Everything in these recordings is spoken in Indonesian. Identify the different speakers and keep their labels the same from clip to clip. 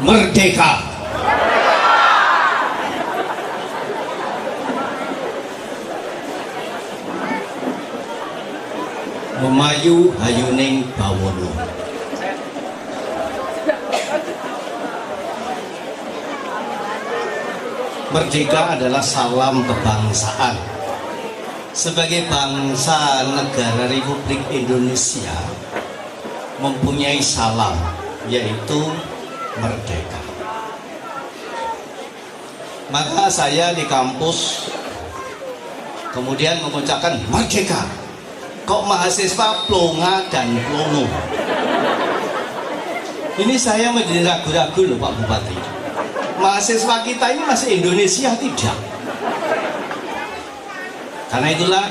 Speaker 1: merdeka. Memayu hayuning bawono. Merdeka adalah salam kebangsaan. Sebagai bangsa negara Republik Indonesia mempunyai salam, yaitu merdeka. Maka saya di kampus kemudian mengucapkan merdeka. Kok mahasiswa plonga dan plongo? Ini saya menjadi ragu-ragu loh Pak Bupati. Mahasiswa kita ini masih Indonesia tidak? Karena itulah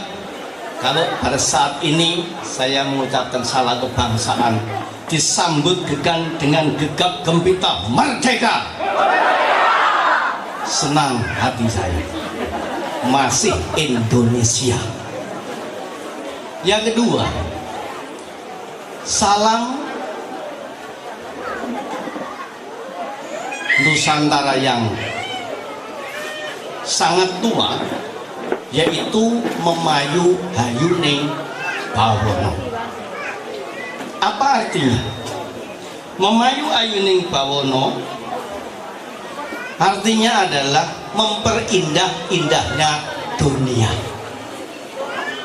Speaker 1: kalau pada saat ini saya mengucapkan salam kebangsaan disambut dengan gegap gempita merdeka, senang hati saya, masih Indonesia. Yang kedua, salam Nusantara yang sangat tua, yaitu memayu hayuning bawono. Apa artinya? Memayu hayuning bawono artinya adalah memperindah-indahnya dunia.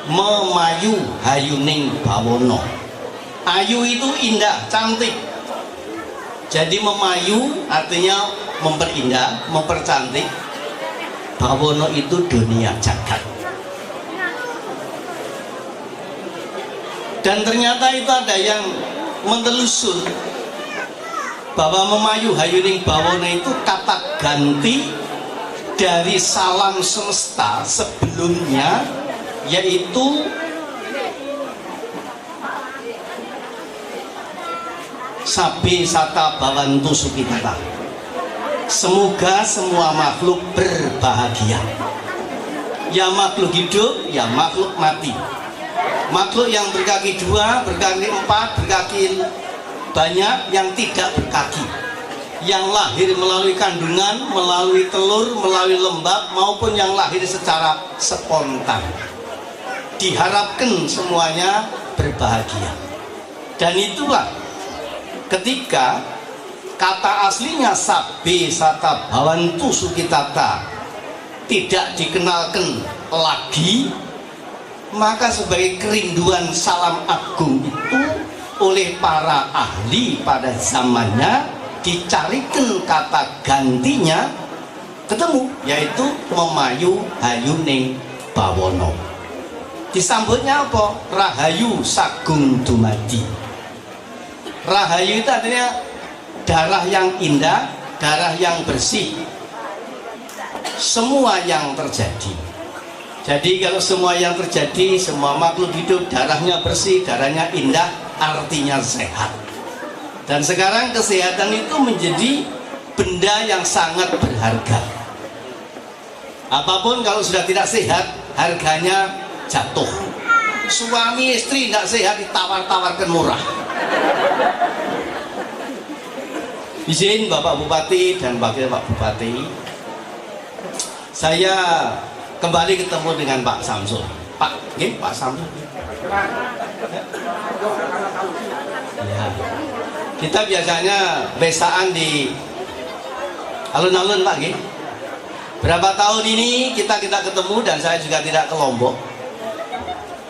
Speaker 1: Memayu hayuning bawono. Ayu itu indah, cantik. Jadi memayu artinya memperindah, mempercantik. Bawono itu dunia jagat. Dan ternyata itu ada yang mentelusur bahwa memayu hayuning bawono itu kata ganti dari salam semesta sebelumnya, yaitu sabe sata bawantu sukitata. Semoga semua makhluk berbahagia. Ya makhluk hidup, ya makhluk mati. Makhluk yang berkaki dua, berkaki empat, berkaki banyak, yang tidak berkaki, yang lahir melalui kandungan, melalui telur, melalui lembab, maupun yang lahir secara spontan. Diharapkan semuanya berbahagia. Dan itulah ketika kata aslinya sabe sata bawantu sukitata tidak dikenalkan lagi, maka sebagai kerinduan salam agung itu oleh para ahli pada zamannya dicarikan kata gantinya, ketemu, yaitu memayu hayuning bawono. Disambutnya apa? Rahayu sagung dumadi. Rahayu itu artinya darah yang indah, darah yang bersih, semua yang terjadi. Jadi kalau semua yang terjadi, semua makhluk hidup darahnya bersih, darahnya indah, artinya sehat. Dan sekarang kesehatan itu menjadi benda yang sangat berharga. Apapun kalau sudah tidak sehat, harganya jatuh. Suami istri tidak sehat ditawar-tawarkan murah. Izin Bapak Bupati dan Wakil Pak Bupati, saya kembali ketemu dengan Pak Samsul. Pak Samsul. Ya. Kita biasanya besaan di alun-alun Pak. Berapa tahun ini kita ketemu, dan saya juga tidak ke Lombok.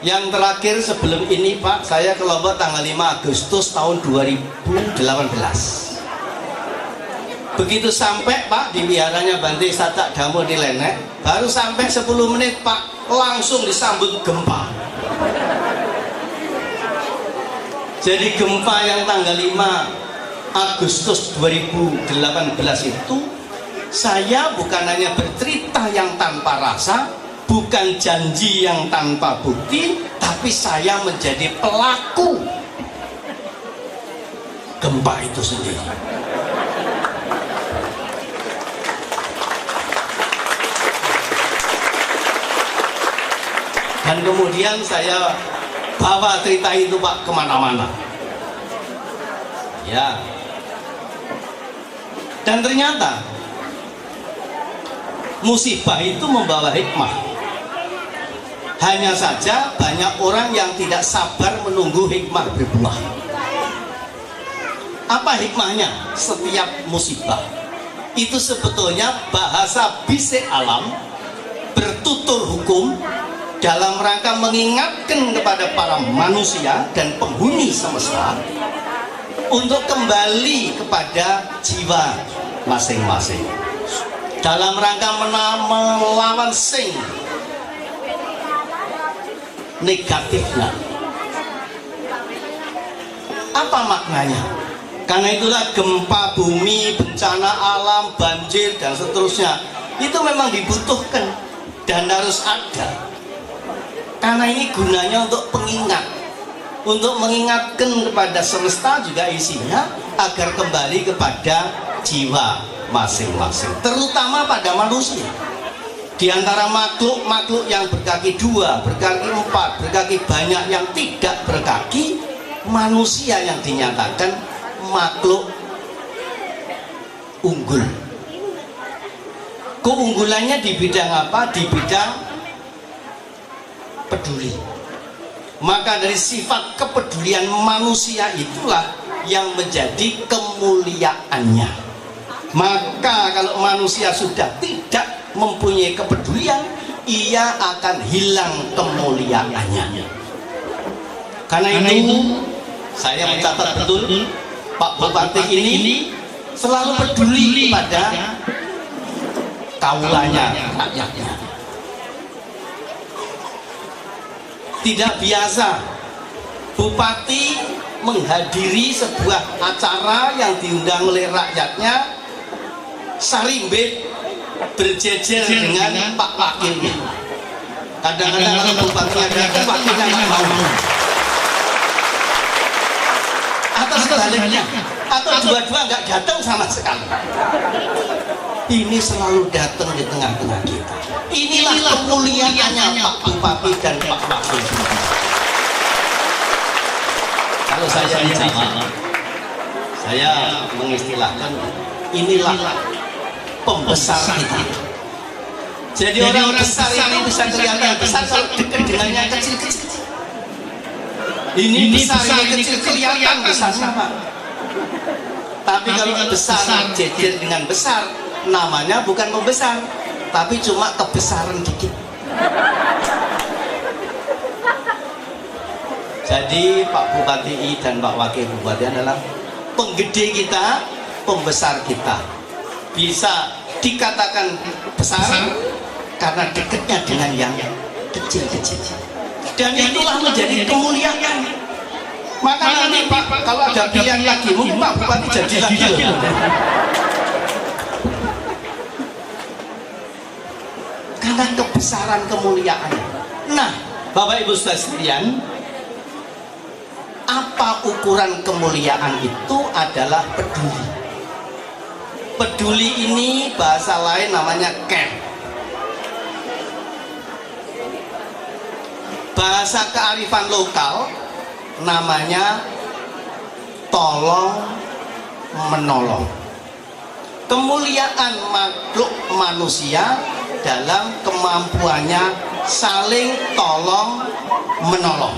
Speaker 1: Yang terakhir sebelum ini Pak, saya ke Lombok tanggal 5 Agustus tahun 2018. Begitu sampai Pak di wiharanya Bante Satak Damo di Lenek, baru sampai 10 menit Pak, langsung disambut gempa. Jadi gempa yang tanggal 5 Agustus 2018 itu, saya bukan hanya bercerita yang tanpa rasa, bukan janji yang tanpa bukti, tapi saya menjadi pelaku gempa itu sendiri. Dan kemudian saya bawa cerita itu Pak kemana-mana. Ya, Dan ternyata musibah itu membawa hikmah. Hanya saja banyak orang yang tidak sabar menunggu hikmah berbuah. Apa hikmahnya setiap musibah? Itu sebetulnya bahasa bisik alam bertutur hukum dalam rangka mengingatkan kepada para manusia dan penghuni semesta untuk kembali kepada jiwa masing-masing dalam rangka melawan sing negatifnya. Apa maknanya? Karena itulah gempa bumi, bencana alam, banjir dan seterusnya itu memang dibutuhkan dan harus ada. Karena ini gunanya untuk pengingat, untuk mengingatkan kepada semesta juga isinya agar kembali kepada jiwa masing-masing, terutama pada manusia. Di antara makhluk-makhluk yang berkaki 2, berkaki 4, berkaki banyak yang tidak berkaki, manusia yang dinyatakan makhluk unggul. Keunggulannya di bidang apa? Di bidang peduli. Maka dari sifat kepedulian manusia itulah yang menjadi kemuliaannya. Maka kalau manusia sudah tidak mempunyai kepedulian, ia akan hilang kemuliaannya. Karena itu saya mencatat betul Pak Bupati ini selalu peduli kepada kaulanya, rakyatnya. Tidak biasa Bupati menghadiri sebuah acara yang diundang oleh rakyatnya sarimbit berjejer dengan Pak Wakilnya. Kadang-kadang kalau bupatinya datang, wakilnya nggak mau, atau sebaliknya, atau dua-dua nggak datang sama sekali. Ini selalu datang di tengah-tengah kita. Inilah kemuliaannya Pak Bupati dan Pak Wakil. Kalau saya di Jawa, saya mengistilahkan inilah pembesar kita. Jadi orang besar itu bisa kelihatan besar kalau dekat dengannya kecil-kecil. Ini besar, ini kecil kelihatan besar sama. Tapi kalau besar jejer dengan besar, namanya bukan membesar, tapi cuma kebesaran dikit. Jadi Pak Bupati dan Pak Wakil Bupati adalah penggede kita, pembesar kita. Bisa dikatakan besar karena dekatnya dengan yang kecil-kecil. Dan itulah menjadi kemuliaan. Maka nanti Pak, kalau ada pilihan lagi, mungkin Pak Bupati jadi lagi. Karena kebesaran kemuliaan. Nah, Bapak Ibu saudara sekalian, apa ukuran kemuliaan itu adalah peduli. Peduli ini bahasa lain namanya care. Bahasa kearifan lokal namanya tolong menolong. Kemuliaan makhluk manusia dalam kemampuannya saling tolong menolong.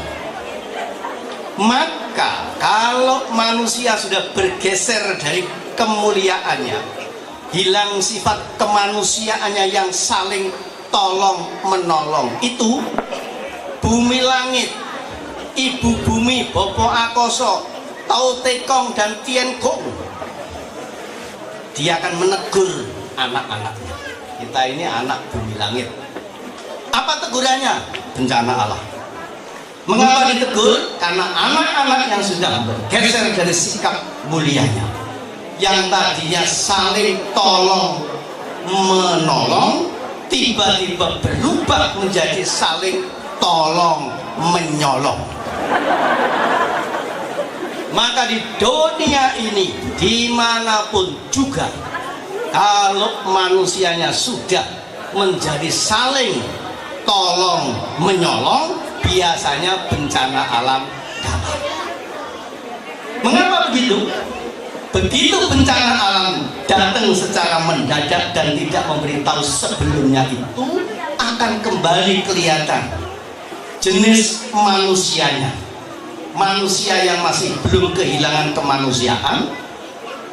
Speaker 1: Maka kalau manusia sudah bergeser dari kemuliaannya, hilang sifat kemanusiaannya yang saling tolong menolong, itu bumi langit, ibu bumi, Bopo Akoso, Tau Tekong dan Tien Kong, dia akan menegur anak-anaknya. Kita ini anak bumi langit. Apa tegurannya? Bencana Allah. Mengapa ditegur? Karena anak-anak yang sudah bergeser dari sikap mulianya, yang tadinya saling tolong menolong, tiba-tiba berubah menjadi saling tolong menyolong. Maka di dunia ini, dimanapun juga, kalau manusianya sudah menjadi saling tolong menyolong, biasanya bencana alam dapat. Mengapa begitu? Begitu bencana alam datang secara mendadak dan tidak memberitahu sebelumnya, itu akan kembali kelihatan jenis manusianya. Manusia yang masih belum kehilangan kemanusiaan,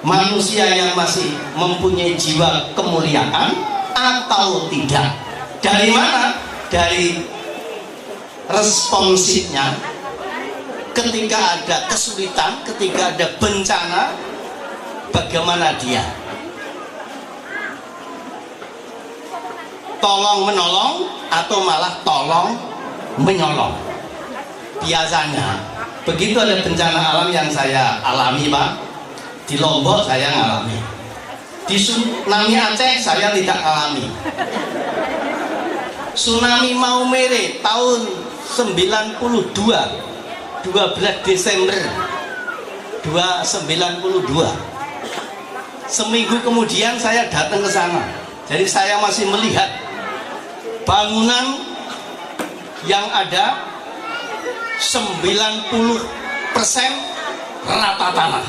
Speaker 1: manusia yang masih mempunyai jiwa kemuliaan atau tidak. Dari mana? Dari responsifnya. Ketika ada kesulitan, ketika ada bencana, bagaimana dia? Tolong menolong atau malah tolong menyolong? Biasanya begitu ada bencana alam yang saya alami, Pak. Di Lombok saya ngalami, di tsunami Aceh saya tidak alami. Tsunami Maumere tahun 92, 12 Desember 1992. Seminggu kemudian saya datang ke sana. Jadi saya masih melihat bangunan yang ada 90% rata tanah,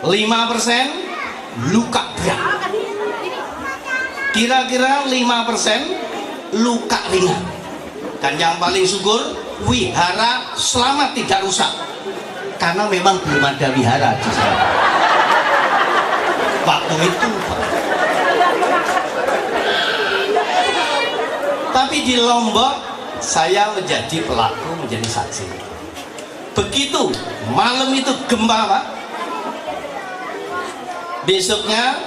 Speaker 1: 5% luka berat, kira-kira 5% luka ringan. Dan yang paling syukur, wihara selamat, tidak rusak, karena memang belum ada wihara di sana waktu itu, Pak. Tapi di Lombok saya menjadi pelaku, menjadi saksi. Begitu malam itu gempa, Pak, besoknya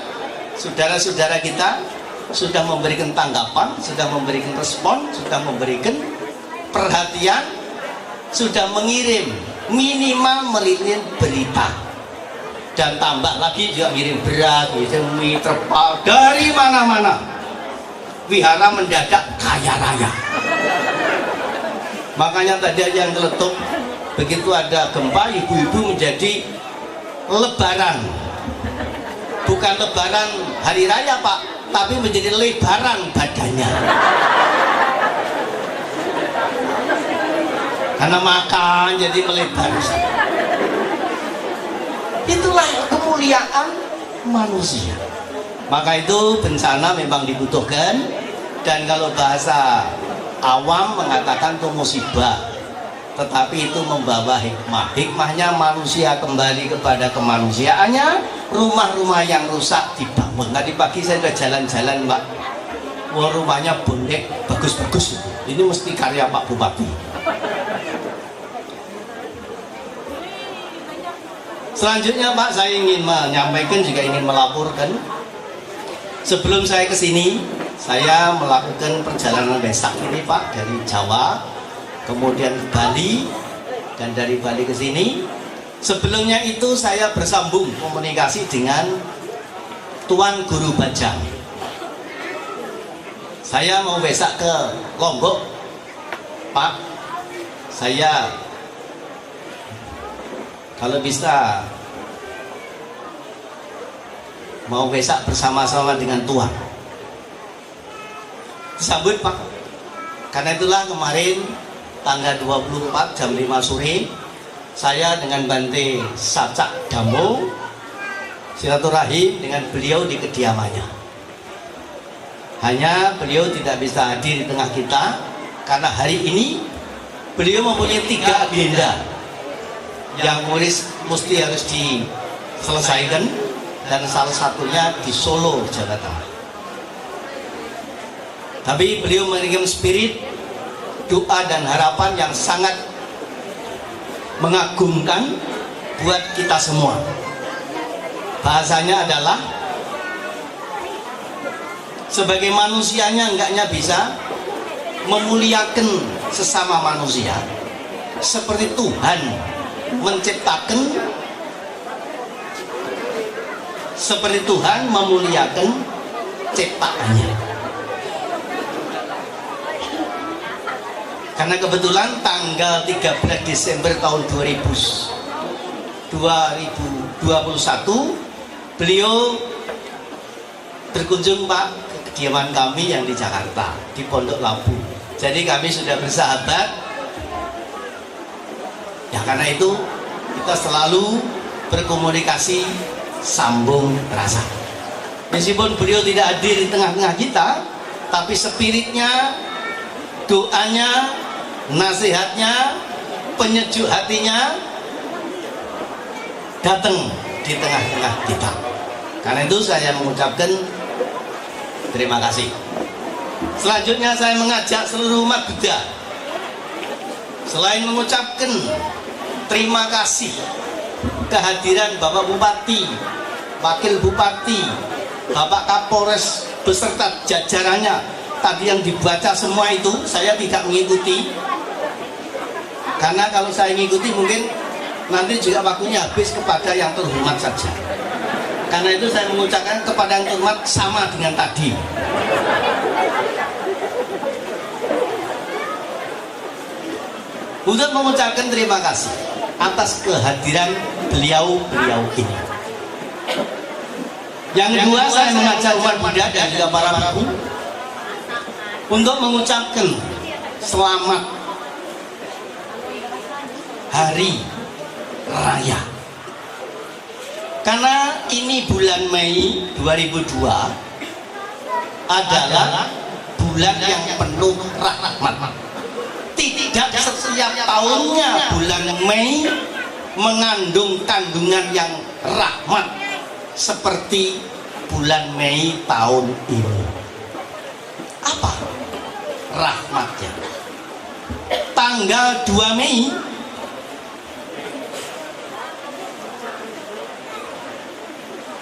Speaker 1: saudara-saudara kita sudah memberikan tanggapan, sudah memberikan respon, sudah memberikan perhatian, sudah mengirim, minimal merilis berita, dan tambah lagi juga ngirim beras, mie, terpal, dari mana-mana. Wihara mendadak kaya raya. Makanya tadi yang teletup, begitu ada gempa, ibu-ibu menjadi lebaran. Bukan lebaran hari raya, Pak, tapi menjadi lebaran badannya. Karena makan jadi melebar. Itulah kemuliaan manusia. Maka itu bencana memang dibutuhkan, dan kalau bahasa awam mengatakan itu musibah, tetapi itu membawa hikmah. Hikmahnya manusia kembali kepada kemanusiaannya, rumah-rumah yang rusak dibangun. Tadi pagi saya sudah jalan-jalan, Pak. Wah, rumahnya bonek bagus-bagus. Ini mesti karya Pak Bupati. Selanjutnya, Pak, saya ingin menyampaikan, juga ingin melaporkan. Sebelum saya ke sini, saya melakukan perjalanan besak ini, Pak, dari Jawa, kemudian ke Bali, dan dari Bali ke sini. Sebelumnya itu saya bersambung komunikasi dengan Tuan Guru Bajang. Saya mau besak ke Lombok, Pak. Saya kalau bisa mau besak bersama-sama dengan Tuan. Disambut, Pak. Karena itulah kemarin tanggal 24 jam 5 sore saya dengan Bante Sacak Damo silaturahim dengan beliau di kediamannya. Hanya beliau tidak bisa hadir di tengah kita karena hari ini beliau mempunyai 3 agenda yang mesti harus diselesaikan, dan salah satunya di Solo, Jawa Tengah. Tapi beliau memberikan spirit doa dan harapan yang sangat mengagumkan buat kita semua. Bahasanya adalah sebagai manusianya enggaknya bisa memuliakan sesama manusia seperti Tuhan menciptakan, seperti Tuhan memuliakan ciptaannya. Karena kebetulan tanggal 13 Desember tahun 2021 beliau berkunjung, Pak, ke kediaman kami yang di Jakarta, di Pondok Labu. Jadi kami sudah bersahabat. Ya karena itu kita selalu berkomunikasi sambung rasa. Meskipun beliau tidak hadir di tengah-tengah kita, tapi spiritnya, doanya, nasihatnya, penyejuk hatinya datang di tengah-tengah kita. Karena itu saya mengucapkan terima kasih. Selanjutnya saya mengajak seluruh umat Buddha, selain mengucapkan terima kasih kehadiran Bapak Bupati, Wakil Bupati, Bapak Kapolres beserta jajarannya, tadi yang dibaca semua itu saya tidak mengikuti, karena kalau saya mengikuti mungkin nanti juga waktunya habis kepada yang terhormat saja. Karena itu saya mengucapkan kepada yang terhormat sama dengan tadi. Untuk mengucapkan terima kasih atas kehadiran beliau-beliau ini. Yang kedua, saya mengajak umat Buddha dan juga para biku untuk mengucapkan selamat Hari Raya. Karena ini bulan Mei 2002 adalah bulan yang penuh rahmat. Tidak setiap tahunnya bulan Mei mengandung kandungan yang rahmat seperti bulan Mei tahun ini. Apa rahmatnya? Tanggal 2 Mei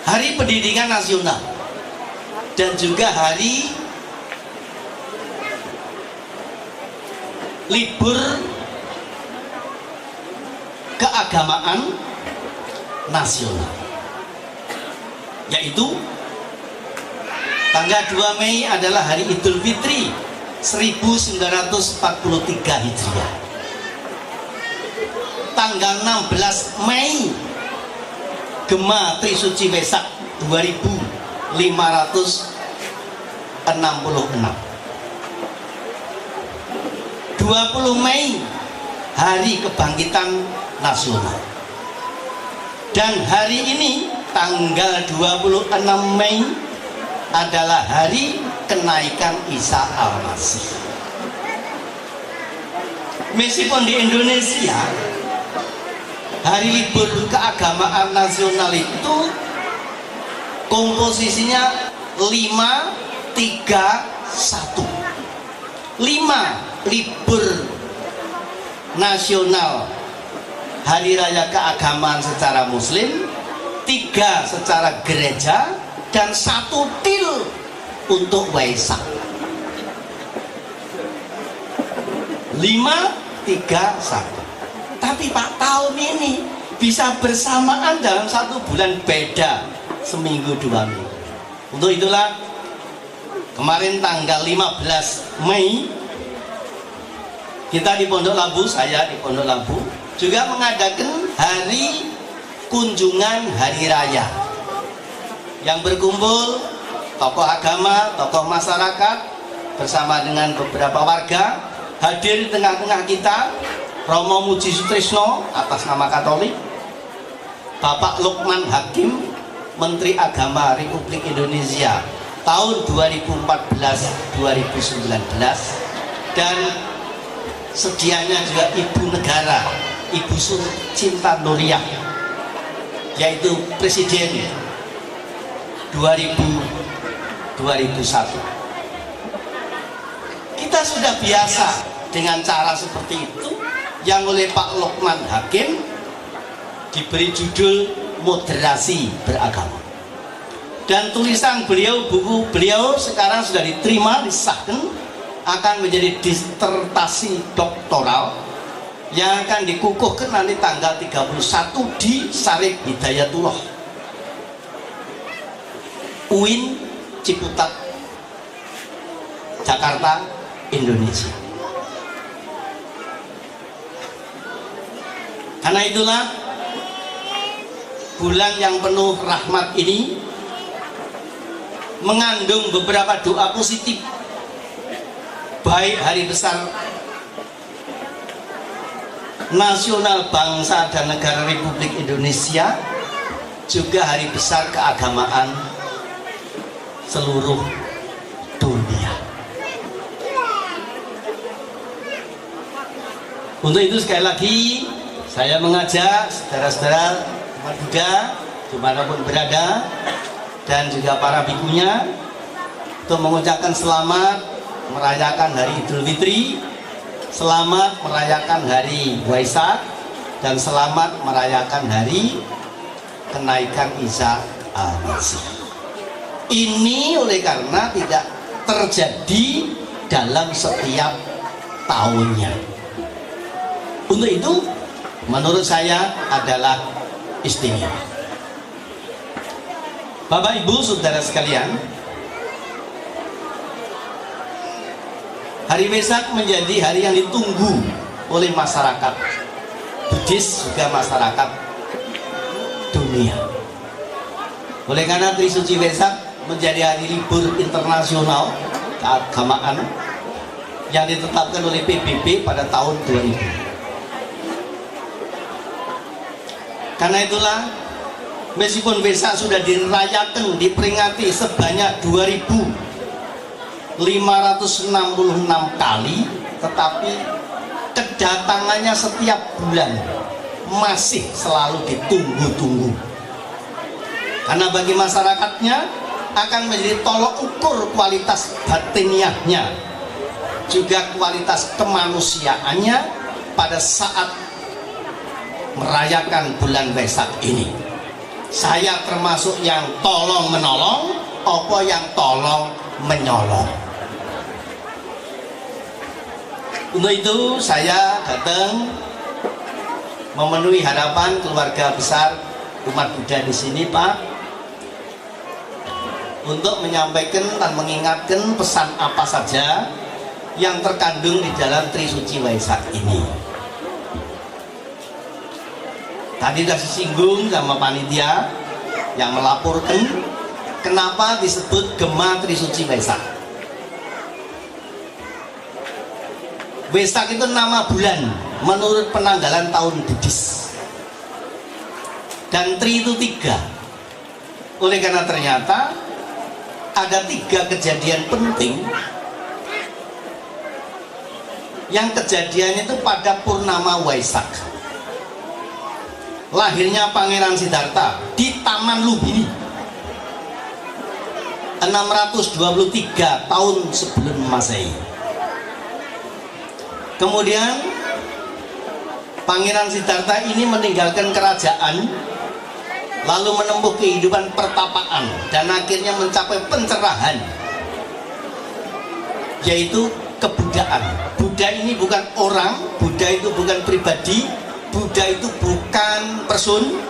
Speaker 1: Hari Pendidikan Nasional dan juga hari libur keagamaan nasional, yaitu tanggal 2 Mei adalah hari Idul Fitri 1943 Hijriah. Tanggal 16 Mei Gema Trisuci Wesak 2566. 20 Mei Hari Kebangkitan Nasional. Dan hari ini tanggal 26 Mei adalah hari kenaikan Isa Al-Masih. Meskipun di Indonesia hari libur keagamaan nasional itu komposisinya 5-3-1. 5 libur nasional hari raya keagamaan secara muslim, 3 secara gereja, dan 1 til untuk Waisak. 5-3-1. Tapi Pak, tahun ini bisa bersamaan dalam 1 bulan, beda seminggu 2 minggu. Untuk itulah kemarin tanggal 15 Mei kita di Pondok Labu, saya di Pondok Labu juga mengadakan hari kunjungan hari raya yang berkumpul tokoh agama, tokoh masyarakat bersama dengan beberapa warga. Hadir di tengah-tengah kita Romo Muji Sutrisno atas nama Katolik, Bapak Lukman Hakim, Menteri Agama Republik Indonesia tahun 2014-2019, dan sedianya juga Ibu Negara, Ibu Cinta Nuriyah, yaitu Presiden 2001. Kita sudah biasa dengan cara seperti itu, yang oleh Pak Lukman Hakim diberi judul Moderasi Beragama. Dan tulisan beliau, buku beliau sekarang sudah diterima, disahkan, akan menjadi disertasi doktoral yang akan dikukuhkan nanti tanggal 31 di Sarif Hidayatullah, UIN Ciputat, Jakarta, Indonesia. Karena itulah bulan yang penuh rahmat ini mengandung beberapa doa positif, baik hari besar nasional bangsa dan negara Republik Indonesia, juga hari besar keagamaan seluruh dunia. Untuk itu sekali lagi saya mengajak saudara-saudara umat Buddha dimanapun berada dan juga para bikunya untuk mengucapkan selamat merayakan hari Idul Fitri, selamat merayakan hari Waisak, dan selamat merayakan hari kenaikan Isa Al-Masih. Ini oleh karena tidak terjadi dalam setiap tahunnya. Untuk itu menurut saya adalah istimewa. Bapak Ibu saudara sekalian, hari Wesak menjadi hari yang ditunggu oleh masyarakat Buddhis, juga masyarakat dunia. Oleh karena Trisuci Wesak menjadi hari libur internasional keagamaan yang ditetapkan oleh PBB pada tahun 2000. Karena itulah meskipun Wesak sudah dirayakan, diperingati sebanyak 2.566 kali, tetapi kedatangannya setiap bulan masih selalu ditunggu-tunggu. Karena bagi masyarakatnya akan menjadi tolok ukur kualitas batiniahnya, juga kualitas kemanusiaannya pada saat merayakan bulan Wesak ini. Saya termasuk yang tolong menolong, apa yang tolong menyolong. Untuk itu saya datang memenuhi harapan keluarga besar umat Buddha di sini, Pak, untuk menyampaikan dan mengingatkan pesan apa saja yang terkandung di dalam Trisuci Waisak ini. Tadi sudah disinggung sama panitia yang melaporkan kenapa disebut Gema Trisuci Waisak. Wesak itu nama bulan menurut penanggalan tahun Buddhis, dan Tri itu 3. Oleh karena ternyata ada 3 kejadian penting yang kejadiannya itu pada purnama Waisak. Lahirnya Pangeran Siddhartha di Taman Lumbini 623 tahun sebelum Masehi. Kemudian Pangeran Siddhartha ini meninggalkan kerajaan, lalu menempuh kehidupan pertapaan dan akhirnya mencapai pencerahan, yaitu kebudaan. Buddha ini bukan orang, Buddha itu bukan pribadi, Buddha itu bukan person,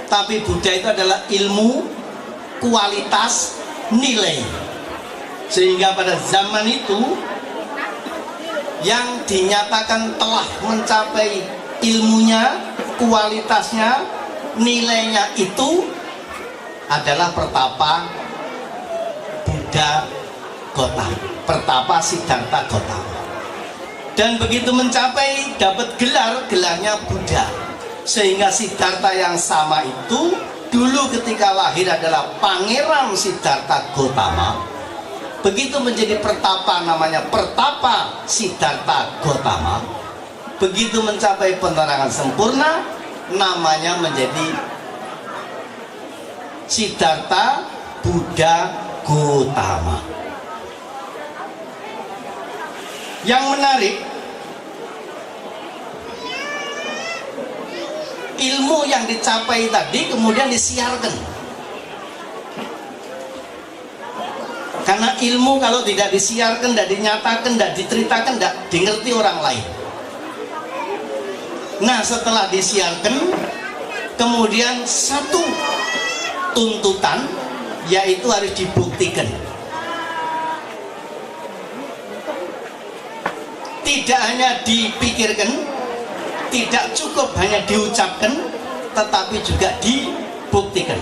Speaker 1: tapi Buddha itu adalah ilmu, kualitas, nilai. Sehingga pada zaman itu yang dinyatakan telah mencapai ilmunya, kualitasnya, nilainya itu adalah pertapa Buddha Gautama, pertapa Siddhartha Gautama. Dan begitu mencapai dapat gelarnya Buddha, sehingga Siddhartha yang sama itu dulu ketika lahir adalah Pangeran Siddhartha Gautama. Begitu menjadi pertapa namanya pertapa Siddhartha Gautama. Begitu mencapai penerangan sempurna namanya menjadi Siddhartha Buddha Gautama. Yang menarik, ilmu yang dicapai tadi kemudian disiarkan. Karena ilmu kalau tidak disiarkan, tidak dinyatakan, tidak diceritakan, tidak dimengerti orang lain. Nah, setelah disiarkan, kemudian satu tuntutan, yaitu harus dibuktikan. Tidak hanya dipikirkan, tidak cukup hanya diucapkan, tetapi juga dibuktikan.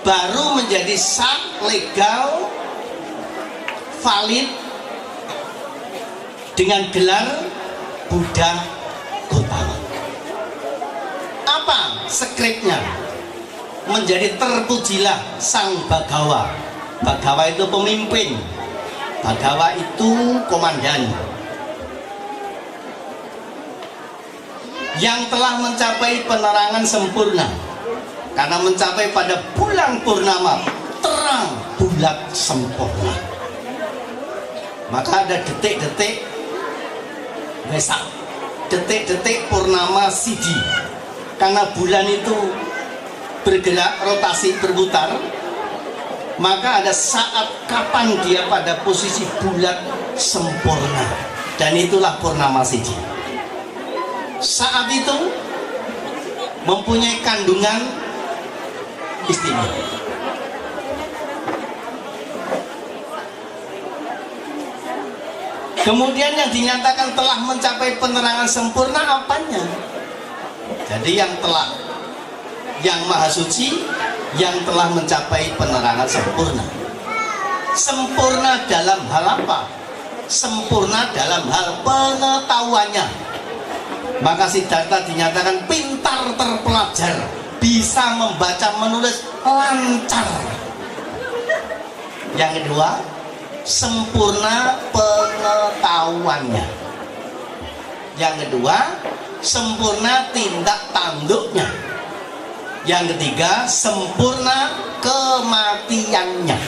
Speaker 1: Baru menjadi sah, legal, valid dengan gelar Buddha Gautama. Apa skripnya? Menjadi terpujilah sang Bagawa. Bagawa itu pemimpin, Bagawa itu komandan yang telah mencapai penerangan sempurna, karena mencapai pada bulan purnama terang bulat sempurna. Maka ada detik-detik Wesak, detik-detik purnama siji, karena bulan itu bergerak rotasi berputar, maka ada saat kapan dia pada posisi bulat sempurna, dan itulah purnama siji. Saat itu mempunyai kandungan istimewa. Kemudian yang dinyatakan telah mencapai penerangan sempurna apanya? Jadi yang telah, yang maha suci, yang telah mencapai penerangan sempurna. Sempurna dalam hal apa? Sempurna dalam hal pengetahuannya. Maka Siddhartha dinyatakan pintar terpelajar, bisa membaca menulis lancar. Yang kedua, sempurna pengetahuannya. Yang kedua, sempurna tindak tanduknya. Yang ketiga, sempurna kematiannya.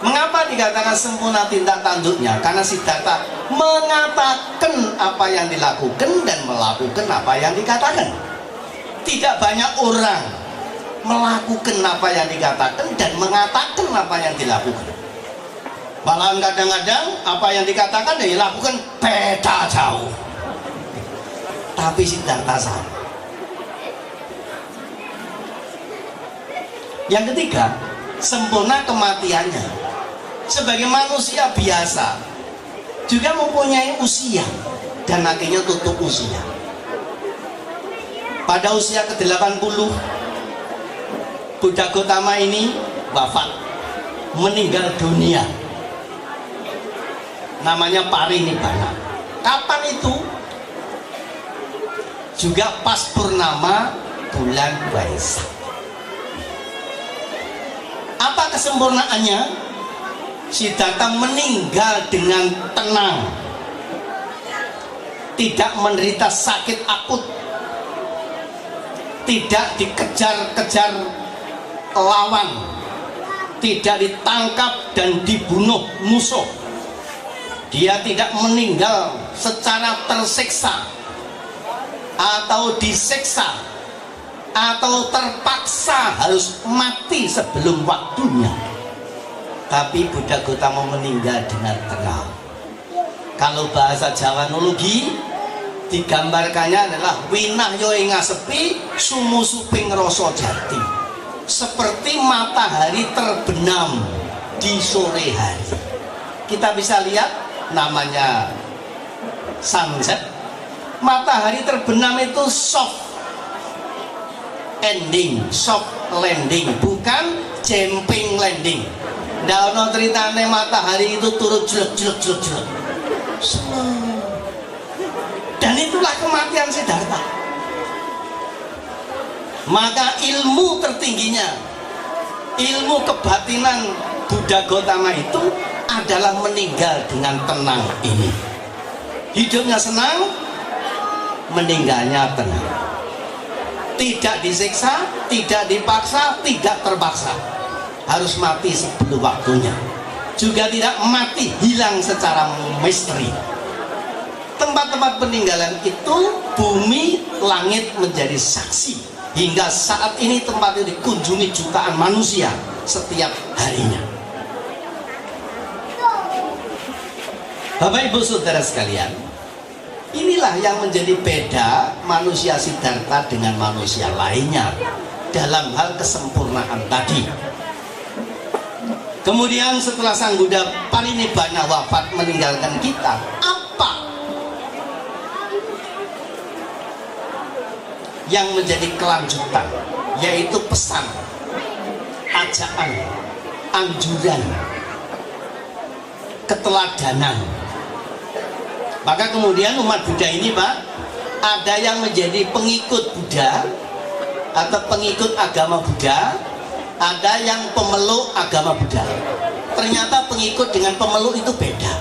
Speaker 1: Mengapa dikatakan sempurna tindak tanduknya? Karena Siddhartha mengatakan apa yang dilakukan dan melakukan apa yang dikatakan. Tidak banyak orang melakukan apa yang dikatakan dan mengatakan apa yang dilakukan. Malahan kadang-kadang apa yang dikatakan dan dilakukan beda jauh. Tapi Siddhartha sama. Yang ketiga, sempurna kematiannya. Sebagai manusia biasa juga mempunyai usia dan akhirnya tutup usia. Pada usia ke-80 Buddha Gautama ini wafat, meninggal dunia. Namanya parinibbana. Kapan itu? Juga pas purnama bulan Waisak. Apa kesempurnaannya? Siddhartha meninggal dengan tenang, tidak menderita sakit akut, tidak dikejar-kejar lawan, tidak ditangkap dan dibunuh musuh. Dia tidak meninggal secara tersiksa atau disiksa atau terpaksa harus mati sebelum waktunya. Tapi Buddha Gautama meninggal dengan tenang. Kalau bahasa Jawanologi digambarkannya adalah winah yo ing ngasepi sumusuping rasa jati, seperti matahari terbenam di sore hari. Kita bisa lihat namanya sunset. Matahari terbenam itu soft ending, soft landing, bukan jumping landing. Nggak ada ceritanya matahari itu turut jelek. Dan itulah kematian Siddhartha. Maka ilmu tertingginya, ilmu kebatinan Buddha Gautama itu adalah meninggal dengan tenang ini. Hidupnya senang, meninggalnya tenang. Tidak disiksa, tidak dipaksa, tidak terpaksa. Harus mati sebelum waktunya. Juga tidak mati hilang secara misteri. Tempat-tempat peninggalan itu bumi, langit menjadi saksi. Hingga saat ini tempat itu dikunjungi jutaan manusia setiap harinya. Bapak Ibu Saudara sekalian, inilah yang menjadi beda manusia Siddhartha dengan manusia lainnya dalam hal kesempurnaan tadi. Kemudian setelah Sang Buddha parinibbana wafat meninggalkan kita, apa yang menjadi kelanjutan? Yaitu pesan, ajakan, anjuran, keteladanan. Maka kemudian umat Buddha ini Pak ada yang menjadi pengikut Buddha atau pengikut agama Buddha, ada yang pemeluk agama Buddha. Ternyata pengikut dengan pemeluk itu beda.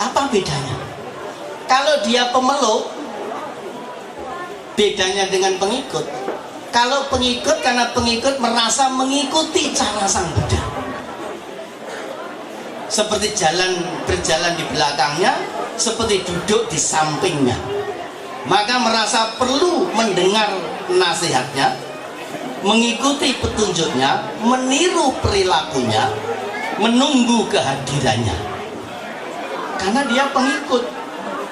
Speaker 1: Apa bedanya? Kalau dia pemeluk, bedanya dengan pengikut. Kalau pengikut, karena pengikut merasa mengikuti cara sang Buddha, seperti berjalan di belakangnya, seperti duduk di sampingnya, maka merasa perlu mendengar nasihatnya, mengikuti petunjuknya, meniru perilakunya, menunggu kehadirannya, karena dia pengikut.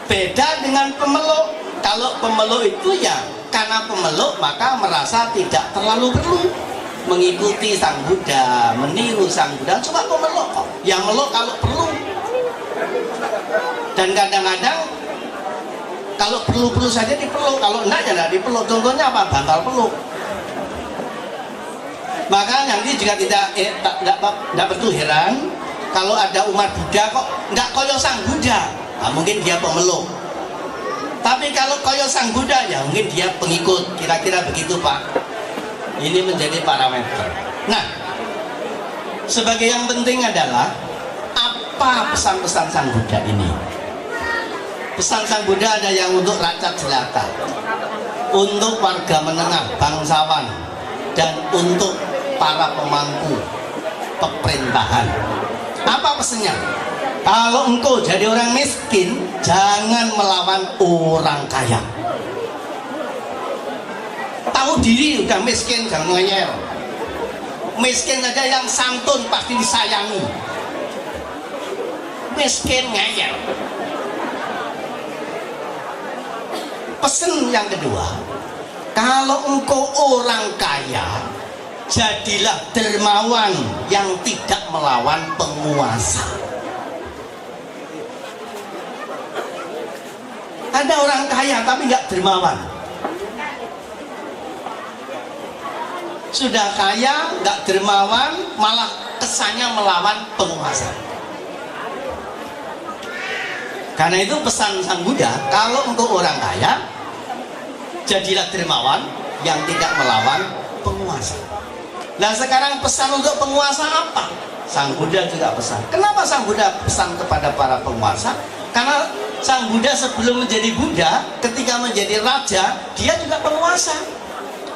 Speaker 1: Beda dengan pemeluk. Kalau pemeluk itu ya karena pemeluk maka merasa tidak terlalu perlu mengikuti sang Buddha, meniru sang Buddha. Coba pemeluk kok, yang meluk kalau perlu. Dan kadang-kadang kalau perlu-perlu saja dipeluk, kalau enggak ya enggak dipeluk. Contohnya apa? Bantal peluk. Maka nanti juga tidak perlu heran kalau ada umat Buddha kok enggak koyo sang Buddha. Nah, mungkin dia pemeluk. Tapi kalau koyo sang Buddha ya mungkin dia pengikut. Kira-kira begitu Pak. Ini menjadi parameter. Nah, sebagai yang penting adalah apa pesan-pesan sang Buddha ini. Pesan sang Buddha ada yang untuk rakyat jelata, untuk warga menengah, bangsawan, dan untuk para pemangku pemerintahan. Apa pesannya? Kalau engkau jadi orang miskin, jangan melawan orang kaya. Tahu diri udah miskin, jangan ngeyel. Miskin aja yang santun pasti disayangi. Miskin ngeyel. Pesan yang kedua, kalau engkau orang kaya, jadilah dermawan yang tidak melawan penguasa. Ada orang kaya tapi nggak dermawan. Sudah kaya nggak dermawan, malah kesannya melawan penguasa. Karena itu pesan sang Buddha, kalau engkau orang kaya, jadilah dermawan yang tidak melawan penguasa. Nah sekarang pesan untuk penguasa apa? Sang Buddha juga pesan. Kenapa sang Buddha pesan kepada para penguasa? Karena sang Buddha sebelum menjadi Buddha, ketika menjadi raja, dia juga penguasa.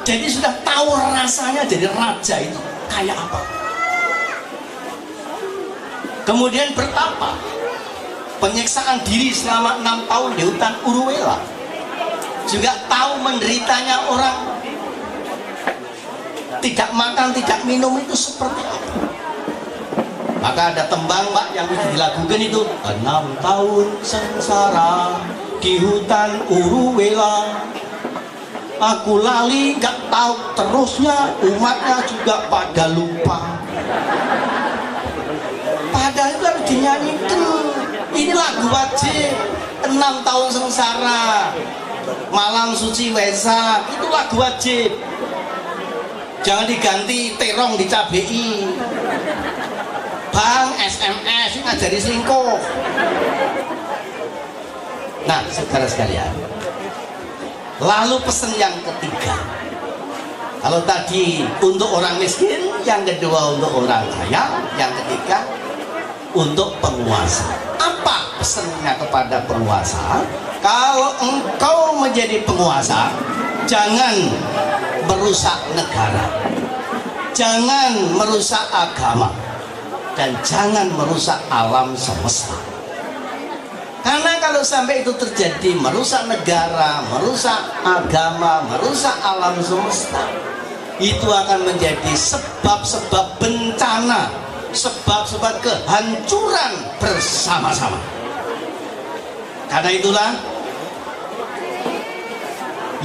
Speaker 1: Jadi sudah tahu rasanya jadi raja itu kayak apa. Kemudian bertapa, penyiksaan diri selama 6 tahun di hutan Uruwela. Juga tahu menderitanya orang tidak makan, tidak minum itu seperti apa. Maka ada tembang Pak yang bisa dilakukan itu, 6 tahun sengsara di hutan Uruwela, aku lali gak tahu terusnya, umatnya juga pada lupa. Padahal itu harus dinyanyikan. Ini lagu wajib. 6 tahun sengsara, malam suci Wesak, itu lagu wajib. Jangan diganti terong di KBI. Bang SMS ini ngajari selingkuh. Nah saudara sekalian, lalu pesan yang ketiga, kalau tadi untuk orang miskin, yang kedua untuk orang kaya, yang ketiga untuk penguasa. Apa pesannya kepada penguasa? Kalau engkau menjadi penguasa, jangan merusak negara, jangan merusak agama, dan jangan merusak alam semesta. Karena kalau sampai itu terjadi, merusak negara, merusak agama, merusak alam semesta, itu akan menjadi sebab-sebab bencana, sebab-sebab kehancuran bersama-sama. Karena itulah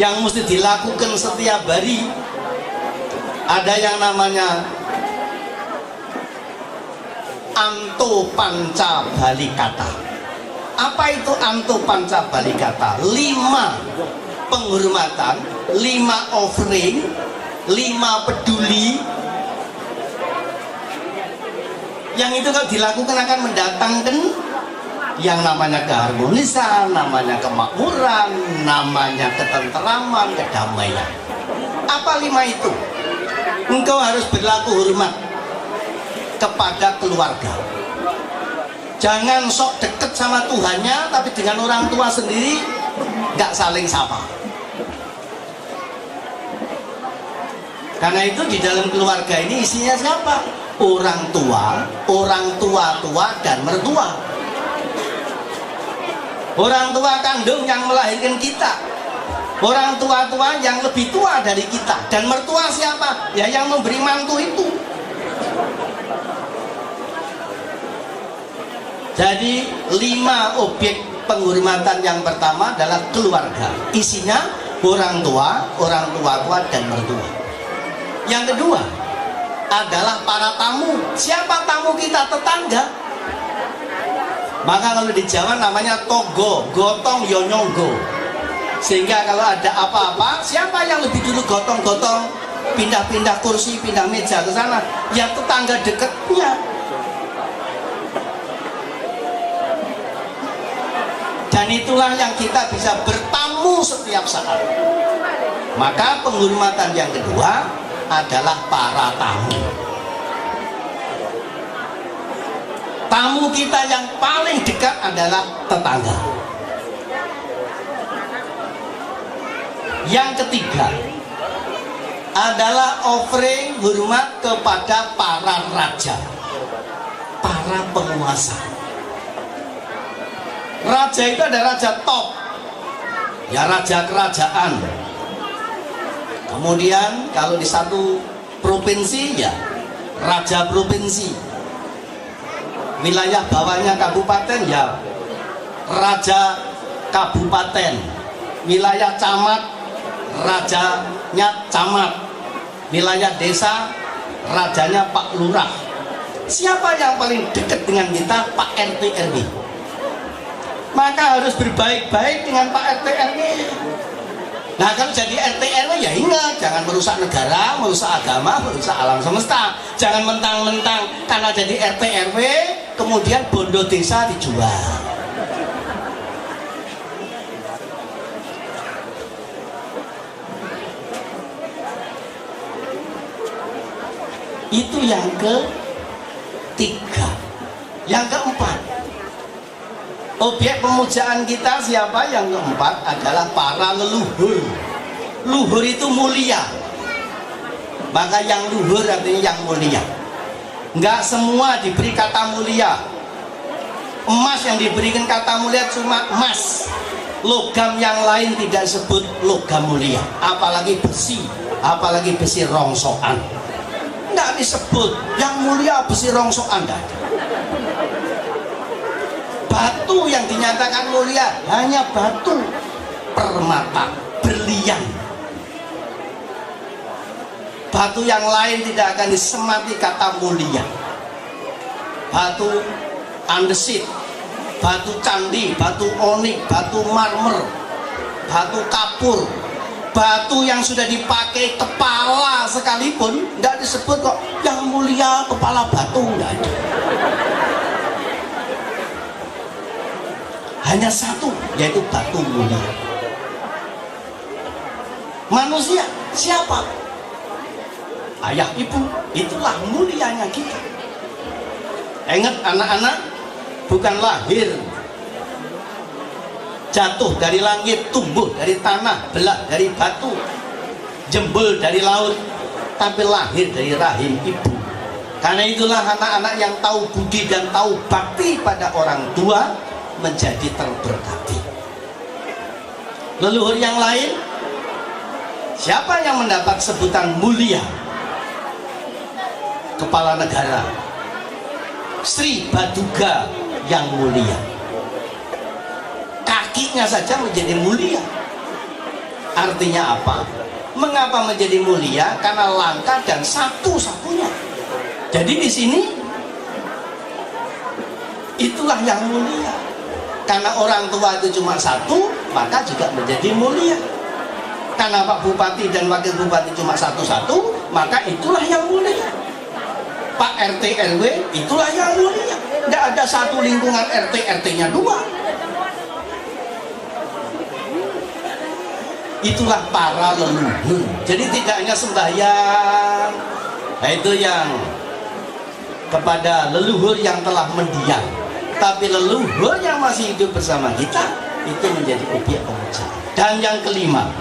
Speaker 1: yang mesti dilakukan setiap hari, ada yang namanya Anto Panca Balikata. Apa itu Anto Panca Balikata? 5 penghormatan, 5 offering, 5 peduli, yang itu kalau dilakukan akan mendatangkan yang namanya keharmonisan, namanya kemakmuran, namanya ketenteraman, kedamaian. Apa 5 itu? Engkau harus berlaku hormat kepada keluarga. Jangan sok deket sama Tuhannya, tapi dengan orang tua sendiri nggak saling sapa. Karena itu di dalam keluarga ini isinya siapa? Orang tua, orang tua-tua, dan mertua. Orang tua kandung yang melahirkan kita, orang tua-tua yang lebih tua dari kita, dan mertua siapa? Ya yang memberi mantu itu. Jadi 5 objek penghormatan yang pertama adalah keluarga. Isinya orang tua-tua, dan mertua. Yang kedua adalah para tamu. Siapa tamu kita? Tetangga. Maka kalau di Jawa namanya togo, gotong yo nyonggo. Sehingga kalau ada apa-apa, siapa yang lebih dulu gotong-gotong, pindah-pindah kursi, pindah meja ke sana? Ya tetangga dekatnya. Dan itulah yang kita bisa bertamu setiap saat. Maka penghormatan yang kedua adalah para tamu. Tamu kita yang paling dekat adalah tetangga. Yang ketiga adalah offering hormat kepada para raja, para penguasa. Raja itu ada raja top, ya raja kerajaan. Kemudian kalau di satu provinsi ya raja provinsi, wilayah bawahnya kabupaten ya raja kabupaten, wilayah camat rajanya camat, wilayah desa rajanya Pak Lurah. Siapa yang paling dekat dengan kita? Pak RT RW. Maka harus berbaik-baik dengan Pak RT RW. Nah kalau jadi RT RW ya ingat, jangan merusak negara, merusak agama, merusak alam semesta. Jangan mentang-mentang karena jadi RT RW kemudian bondo desa dijual. Itu yang ketiga. Yang keempat, objek pemujaan kita siapa? Yang keempat adalah para leluhur. Luhur itu mulia, maka yang luhur artinya yang mulia. Enggak semua diberi kata mulia. Emas yang diberikan kata mulia cuma emas. Logam yang lain tidak disebut logam mulia, apalagi besi rongsokan. Enggak disebut yang mulia besi rongsokan, enggak ada. Batu yang dinyatakan mulia hanya batu permata, berlian. Batu yang lain tidak akan disemati kata mulia. Batu andesit, batu candi, batu onik, batu marmer, batu kapur, batu yang sudah dipakai kepala sekalipun tidak disebut kok yang mulia kepala batu, enggak ada. Hanya satu, yaitu batu mulia. Manusia siapa? Ayah ibu, itulah mulianya kita. Ingat anak-anak, bukan lahir jatuh dari langit, tumbuh dari tanah, belah dari batu, jembul dari laut, tapi lahir dari rahim ibu. Karena itulah anak-anak yang tahu budi dan tahu bakti pada orang tua menjadi terberkati. Leluhur yang lain, siapa yang mendapat sebutan mulia? Kepala negara Sri Baduga yang mulia. Kakinya saja menjadi mulia. Artinya apa? Mengapa menjadi mulia? Karena langka dan satu-satunya. Jadi di sini itulah yang mulia. Karena orang tua itu cuma satu, maka juga menjadi mulia. Karena Pak Bupati dan Wakil Bupati cuma satu-satu, maka itulah yang mulia. Pak RT RW itulah yang mulia. Nggak ada satu lingkungan RT, RT-nya 2. Itulah para leluhur. Jadi tidak hanya sembahyang, nah itu yang kepada leluhur yang telah mendiang, tapi leluhur yang masih hidup bersama kita itu menjadi objek pemujaan. Dan yang kelima,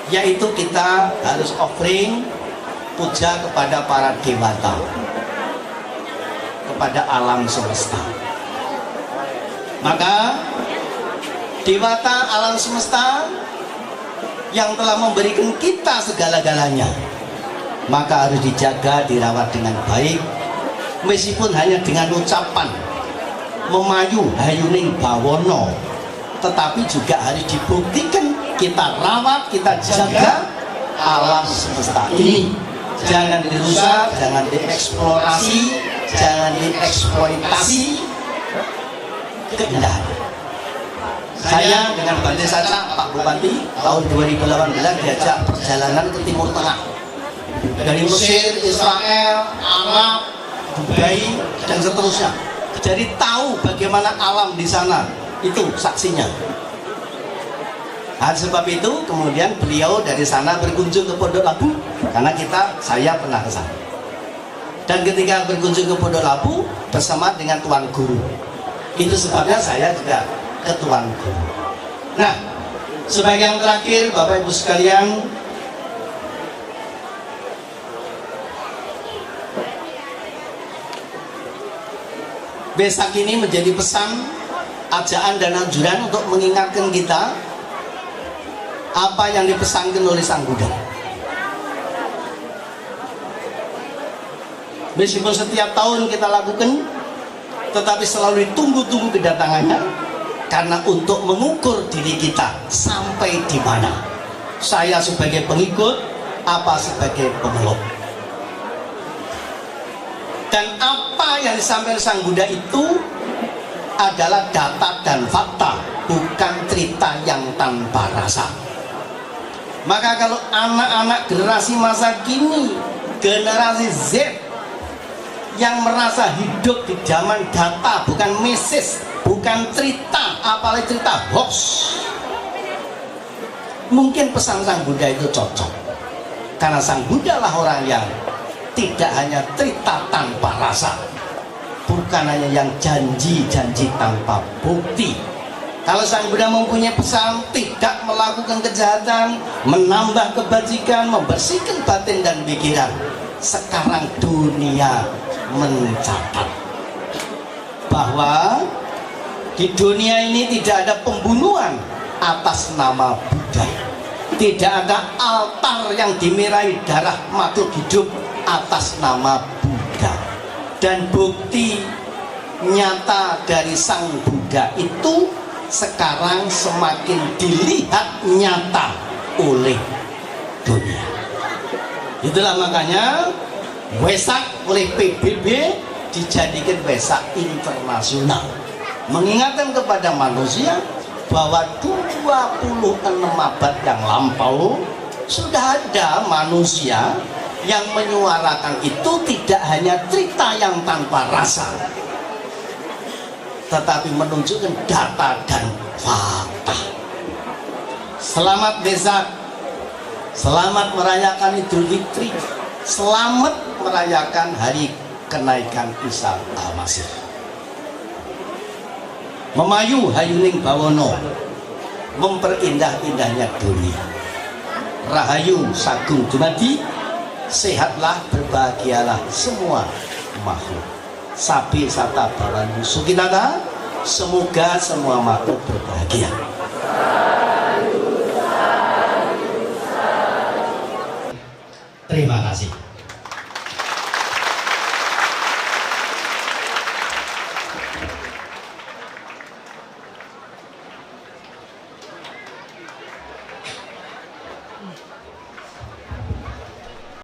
Speaker 1: yaitu kita harus offering puja kepada para dewata, kepada alam semesta. Maka dewata alam semesta yang telah memberikan kita segala-galanya, maka harus dijaga, dirawat dengan baik, meskipun hanya dengan ucapan memayu hayuning bawono, tetapi juga harus dibuktikan kita rawat, kita jaga alam semesta ini. Jangan dirusak, jangan dieksplorasi, jangan dieksploitasi keindahan. Saya dengan Bante Saca, Pak Bupati, tahun 2018 diajak perjalanan ke Timur Tengah, dari Mesir, Israel, Arab, Dubai, dan seterusnya. Jadi tahu bagaimana alam di sana, itu saksinya. Nah, sebab itu kemudian beliau dari sana berkunjung ke Pondok Labu, karena saya pernah ke sana. Dan ketika berkunjung ke Pondok Labu bersama dengan Tuan Guru, itu sebabnya saya juga ke Tuan Guru. Nah, sebagai yang terakhir, Bapak Ibu sekalian, Wesak ini menjadi pesan, ajaan dan anjuran untuk mengingatkan kita apa yang dipesankan oleh Sang Buddha. Meskipun setiap tahun kita lakukan, tetapi selalu ditunggu-tunggu kedatangannya, karena untuk mengukur diri kita sampai di mana. Saya sebagai pengikut, apa sebagai pemeluk. Dan apa yang disampaikan Sang Buddha itu adalah data dan fakta, bukan cerita yang tanpa rasa. Maka kalau anak-anak generasi masa kini, generasi Z, yang merasa hidup di zaman data, bukan meses, bukan cerita, apalagi cerita hoax, mungkin pesan Sang Buddha itu cocok, karena Sang Buddha lah orang yang tidak hanya cerita tanpa rasa, bukan hanya yang janji-janji tanpa bukti. Kalau Sang Buddha mempunyai pesan tidak melakukan kejahatan, menambah kebajikan, membersihkan batin dan pikiran, sekarang dunia mencatat bahwa di dunia ini tidak ada pembunuhan atas nama Buddha, tidak ada altar yang dimirahi darah makhluk hidup atas nama Buddha. Dan bukti nyata dari Sang Buddha itu sekarang semakin dilihat nyata oleh dunia. Itulah makanya Wesak oleh PBB dijadikan Wesak internasional, mengingatkan kepada manusia bahwa 26 abad yang lampau sudah ada manusia yang menyuarakan itu tidak hanya cerita yang tanpa rasa, tetapi menunjukkan data dan fakta. Selamat Wesak, selamat merayakan Idul Fitri, selamat merayakan hari kenaikan Isa Al-Masih. Memayu hayuning bawono, memperindah-indahnya dunia. Rahayu sagung dumadi, sehatlah berbahagialah semua makhluk. Sabi sata bawandu sukinata, semoga semua makhluk berbahagia.